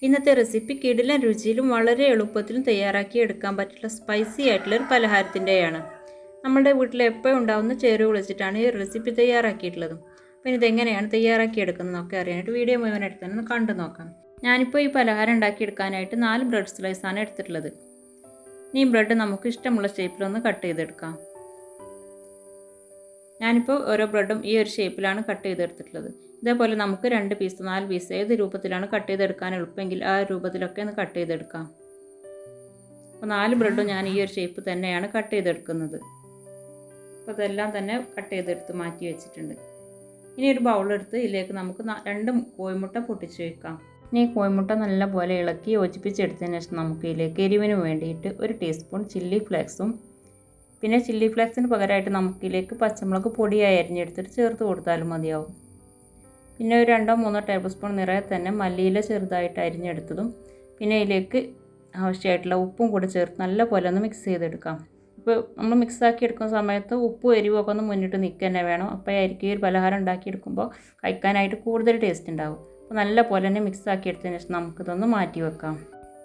ഇന്നത്തെ റെസിപ്പി കിടിലൻ രുചിയിലും വളരെ എളുപ്പത്തിലും തയ്യാറാക്കി എടുക്കാൻ പറ്റുന്ന സ്പൈസി ആയിട്ടുള്ളൊരു പലഹാരത്തിൻ്റെയാണ്. നമ്മുടെ വീട്ടിൽ എപ്പോഴും ഉണ്ടാകുന്ന ചേരുവ വെച്ചിട്ടാണ് ഈ റെസിപ്പി തയ്യാറാക്കിയിട്ടുള്ളത്. അപ്പോൾ ഇതെങ്ങനെയാണ് തയ്യാറാക്കിയെടുക്കുന്നതെന്നൊക്കെ അറിയാനായിട്ട് വീഡിയോ മുഴുവൻ എടുത്തൊന്ന് കണ്ടു നോക്കാം. ഞാനിപ്പോൾ ഈ പലഹാരം ഉണ്ടാക്കിയെടുക്കാനായിട്ട് 4 ബ്രെഡ് സ്ലൈസാണ് എടുത്തിട്ടുള്ളത്. ഈ ബ്രെഡ് നമുക്ക് ഇഷ്ടമുള്ള ഷേപ്പിലൊന്ന് കട്ട് ചെയ്തെടുക്കാം. ഞാനിപ്പോൾ ഓരോ ബ്രെഡും ഈ ഒരു ഷേപ്പിലാണ് കട്ട് ചെയ്തെടുത്തിട്ടുള്ളത്. ഇതേപോലെ നമുക്ക് 2 പീസ് 4 പീസ് ഏത് രൂപത്തിലാണ് കട്ട് ചെയ്തെടുക്കാൻ എളുപ്പമെങ്കിൽ ആ രൂപത്തിലൊക്കെ ഒന്ന് കട്ട് ചെയ്തെടുക്കാം. അപ്പോൾ 4 ബ്രെഡും ഞാൻ ഈ ഒരു ഷേപ്പ് തന്നെയാണ് കട്ട് ചെയ്തെടുക്കുന്നത്. അപ്പോൾ അതെല്ലാം തന്നെ കട്ട് ചെയ്തെടുത്ത് മാറ്റി വെച്ചിട്ടുണ്ട്. ഇനി ഒരു ബൗളെടുത്ത് ഇതിലേക്ക് നമുക്ക് 2 കോഴിമുട്ട പൊട്ടിച്ച് വയ്ക്കാം. ഇനി കോഴിമുട്ട നല്ലപോലെ ഇളക്കി യോജിപ്പിച്ചെടുത്തതിന് ശേഷം നമുക്ക് ഇതിലേക്ക് എരിവിന് വേണ്ടിയിട്ട് 1 ടീസ്പൂൺ ചില്ലി ഫ്ലേക്സും പിന്നെ ചില്ലി ഫ്ലേക്സിന് പകരമായിട്ട് നമുക്കിതിലേക്ക് പച്ചമുളക് പൊടിയായി അരിഞ്ഞെടുത്തിട്ട് ചേർത്ത് കൊടുത്താലും മതിയാവും. പിന്നെ ഒരു 2-3 ടേബിൾ സ്പൂൺ നിറയെ തന്നെ മല്ലിയില ചെറുതായിട്ട് അരിഞ്ഞെടുത്തതും പിന്നെ ഇതിലേക്ക് ആവശ്യമായിട്ടുള്ള ഉപ്പും കൂടി ചേർത്ത് നല്ലപോലെ ഒന്ന് മിക്സ് ചെയ്തെടുക്കാം. ഇപ്പോൾ നമ്മൾ മിക്സാക്കി എടുക്കുന്ന സമയത്ത് ഉപ്പും എരിവൊക്കെ ഒന്ന് മുന്നിട്ട് നിൽക്കുക തന്നെ വേണം. അപ്പോഴായിരിക്കും ഈ ഒരു പലഹാരം ഉണ്ടാക്കിയെടുക്കുമ്പോൾ കഴിക്കാനായിട്ട് കൂടുതൽ ടേസ്റ്റ് ഉണ്ടാവും. അപ്പോൾ നല്ലപോലെ തന്നെ മിക്സാക്കി എടുത്തതിന് ശേഷം നമുക്കിതൊന്ന് മാറ്റി വെക്കാം.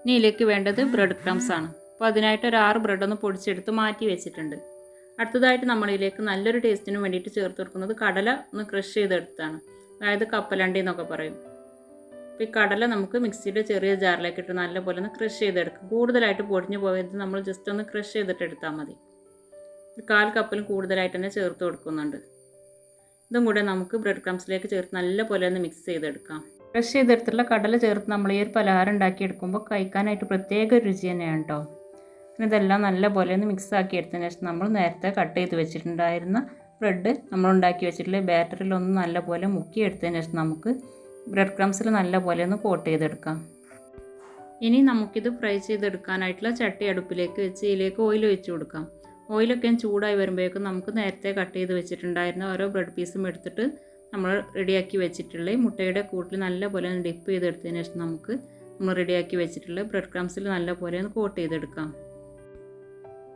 ഇനി ഇതിലേക്ക് വേണ്ടത് ബ്രെഡ് ക്രംസ് ആണ്. അപ്പോൾ അതിനായിട്ട് ഒരു 6 ബ്രെഡ് ഒന്ന് പൊടിച്ചെടുത്ത് മാറ്റി വെച്ചിട്ടുണ്ട്. അടുത്തതായിട്ട് നമ്മളിതിലേക്ക് നല്ലൊരു ടേസ്റ്റിന് വേണ്ടിയിട്ട് ചേർത്ത് കൊടുക്കുന്നത് കടല ഒന്ന് ക്രഷ് ചെയ്തെടുത്താണ്, അതായത് കപ്പലണ്ടി എന്നൊക്കെ പറയും. അപ്പോൾ ഈ കടല നമുക്ക് മിക്സിയുടെ ചെറിയ ജാറിലേക്ക് ഇട്ട് നല്ലപോലെ ഒന്ന് ക്രഷ് ചെയ്തെടുക്കും. കൂടുതലായിട്ട് പൊടിഞ്ഞു പോയത് നമ്മൾ ജസ്റ്റ് ഒന്ന് ക്രഷ് ചെയ്തിട്ട് എടുത്താൽ മതി. ഒരു 1/4 കപ്പിലും കൂടുതലായിട്ട് തന്നെ ചേർത്ത് കൊടുക്കുന്നുണ്ട്. ഇതും കൂടെ നമുക്ക് ബ്രെഡ് ക്രംസിലേക്ക് ചേർത്ത് നല്ലപോലെ ഒന്ന് മിക്സ് ചെയ്തെടുക്കാം. ക്രഷ് ചെയ്തെടുത്തുള്ള കടല ചേർത്ത് നമ്മൾ ഈ ഒരു പലഹാരം ഉണ്ടാക്കിയെടുക്കുമ്പോൾ കഴിക്കാനായിട്ട് പ്രത്യേക രുചി തന്നെയാണ് കേട്ടോ. പിന്നെ ഇതെല്ലാം നല്ലപോലെ ഒന്ന് മിക്സാക്കി എടുത്തതിന് ശേഷം നമ്മൾ നേരത്തെ കട്ട് ചെയ്ത് വെച്ചിട്ടുണ്ടായിരുന്ന ബ്രെഡ് നമ്മൾ ഉണ്ടാക്കി വെച്ചിട്ടുള്ള ബാറ്ററിലൊന്ന് നല്ലപോലെ മുക്കിയെടുത്തതിന് ശേഷം നമുക്ക് ബ്രെഡ് ക്രംസിൽ നല്ലപോലെ ഒന്ന് കോട്ട് ചെയ്തെടുക്കാം. ഇനി നമുക്കിത് ഫ്രൈ ചെയ്തെടുക്കാനായിട്ടുള്ള ചട്ടി അടുപ്പിലേക്ക് വെച്ച് ഇതിലേക്ക് ഓയിൽ ഒഴിച്ച് കൊടുക്കാം. ഓയിലൊക്കെ ചൂടായി വരുമ്പോഴേക്കും നമുക്ക് നേരത്തെ കട്ട് ചെയ്ത് വെച്ചിട്ടുണ്ടായിരുന്ന ഓരോ ബ്രെഡ് പീസും എടുത്തിട്ട് നമ്മൾ റെഡിയാക്കി വെച്ചിട്ടുള്ള മുട്ടയുടെ കൂട്ടിൽ നല്ലപോലെ ഒന്ന് ഡിപ്പ് ചെയ്തെടുത്തതിന് ശേഷം നമുക്ക് നമ്മൾ റെഡിയാക്കി വെച്ചിട്ടുള്ള ബ്രെഡ് ക്രംസിൽ നല്ലപോലെ ഒന്ന് കോട്ട് ചെയ്തെടുക്കാം.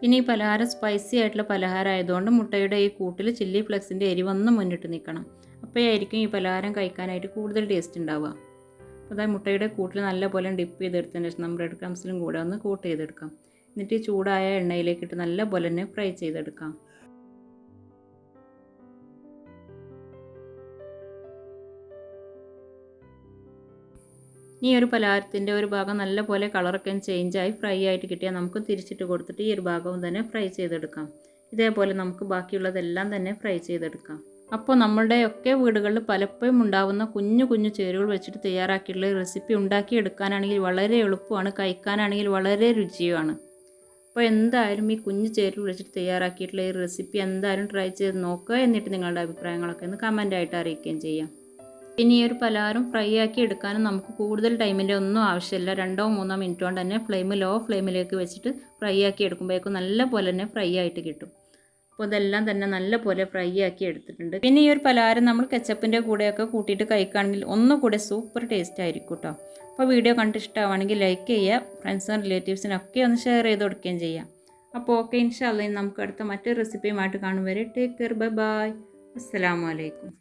പിന്നെ ഈ പലഹാരം സ്പൈസി ആയിട്ടുള്ള പലഹാരം ആയതുകൊണ്ട് മുട്ടയുടെ ഈ കൂട്ടിൽ ചില്ലി ഫ്ലെക്സിൻ്റെ എരിവൊന്നും മുന്നിട്ട് നിൽക്കണം. അപ്പോഴായിരിക്കും ഈ പലഹാരം കഴിക്കാനായിട്ട് കൂടുതൽ ടേസ്റ്റ് ഉണ്ടാവുക. അപ്പോൾ അതായത് മുട്ടയുടെ കൂട്ടിൽ നല്ലപോലെ ഡിപ്പ് ചെയ്തെടുത്തതിന് ശേഷം നമ്മൾ ബ്രെഡ് ക്രംസിലും കൂടെ ഒന്ന് കോട്ട് ചെയ്തെടുക്കാം. എന്നിട്ട് ഈ ചൂടായ എണ്ണയിലേക്കിട്ട് നല്ലപോലെ തന്നെ ഫ്രൈ ചെയ്തെടുക്കാം. ഈ ഒരു പലഹാരത്തിൻ്റെ ഒരു ഭാഗം നല്ലപോലെ കളറൊക്കെ ചേഞ്ചായി ഫ്രൈ ആയിട്ട് കിട്ടിയാൽ നമുക്ക് തിരിച്ചിട്ട് കൊടുത്തിട്ട് ഈ ഒരു ഭാഗവും തന്നെ ഫ്രൈ ചെയ്തെടുക്കാം. ഇതേപോലെ നമുക്ക് ബാക്കിയുള്ളതെല്ലാം തന്നെ ഫ്രൈ ചെയ്തെടുക്കാം. അപ്പോൾ നമ്മളുടെയൊക്കെ വീടുകളിൽ പലപ്പോഴും ഉണ്ടാകുന്ന കുഞ്ഞു കുഞ്ഞു ചേരുവകൾ വെച്ചിട്ട് തയ്യാറാക്കിയിട്ടുള്ള റെസിപ്പി ഉണ്ടാക്കിയെടുക്കാനാണെങ്കിൽ വളരെ എളുപ്പമാണ്, കഴിക്കാനാണെങ്കിൽ വളരെ രുചിയുമാണ്. അപ്പോൾ എന്തായാലും ഈ കുഞ്ഞു ചേരുവകൾ വെച്ചിട്ട് തയ്യാറാക്കിയിട്ടുള്ള ഈ റെസിപ്പി എന്തായാലും ട്രൈ ചെയ്ത് നോക്കുക. എന്നിട്ട് നിങ്ങളുടെ അഭിപ്രായങ്ങളൊക്കെ ഒന്ന് കമൻറ്റായിട്ട് അറിയിക്കുകയും ചെയ്യാം. പിന്നെ ഈ ഒരു പലഹാരം ഫ്രൈ ആക്കി എടുക്കാനും നമുക്ക് കൂടുതൽ ടൈമിൻ്റെ ഒന്നും ആവശ്യമില്ല. 2-3 മിനിറ്റ് കൊണ്ട് തന്നെ ലോ ഫ്ലെയിമിലേക്ക് വെച്ചിട്ട് ഫ്രൈ ആക്കി എടുക്കുമ്പോഴേക്കും നല്ലപോലെ തന്നെ ഫ്രൈ ആയിട്ട് കിട്ടും. അപ്പോൾ ഇതെല്ലാം തന്നെ നല്ലപോലെ ഫ്രൈ ആക്കി എടുത്തിട്ടുണ്ട്. പിന്നെ ഈ ഒരു പലഹാരം നമ്മൾ കെച്ചപ്പിൻ്റെ കൂടെയൊക്കെ കൂട്ടിയിട്ട് കഴിക്കുകയാണെങ്കിൽ ഒന്നുകൂടെ സൂപ്പർ ടേസ്റ്റ് ആയിരിക്കും കേട്ടോ. അപ്പോൾ വീഡിയോ കണ്ടിട്ട് ഇഷ്ടമാണെങ്കിൽ ലൈക്ക് ചെയ്യുക, ഫ്രണ്ട്സിനും റിലേറ്റീവ്സിനൊക്കെ ഒന്ന് ഷെയർ ചെയ്ത് കൊടുക്കുകയും ചെയ്യാം. അപ്പോൾ ഓക്കെ, ഇൻഷാ അല്ലാഹ് നമുക്ക് അടുത്ത മറ്റൊരു റെസിപ്പിയുമായിട്ട് കാണും വരെ ടേക്ക് കെയർ, ബൈ ബൈ, അസ്സലാമു അലൈക്കും.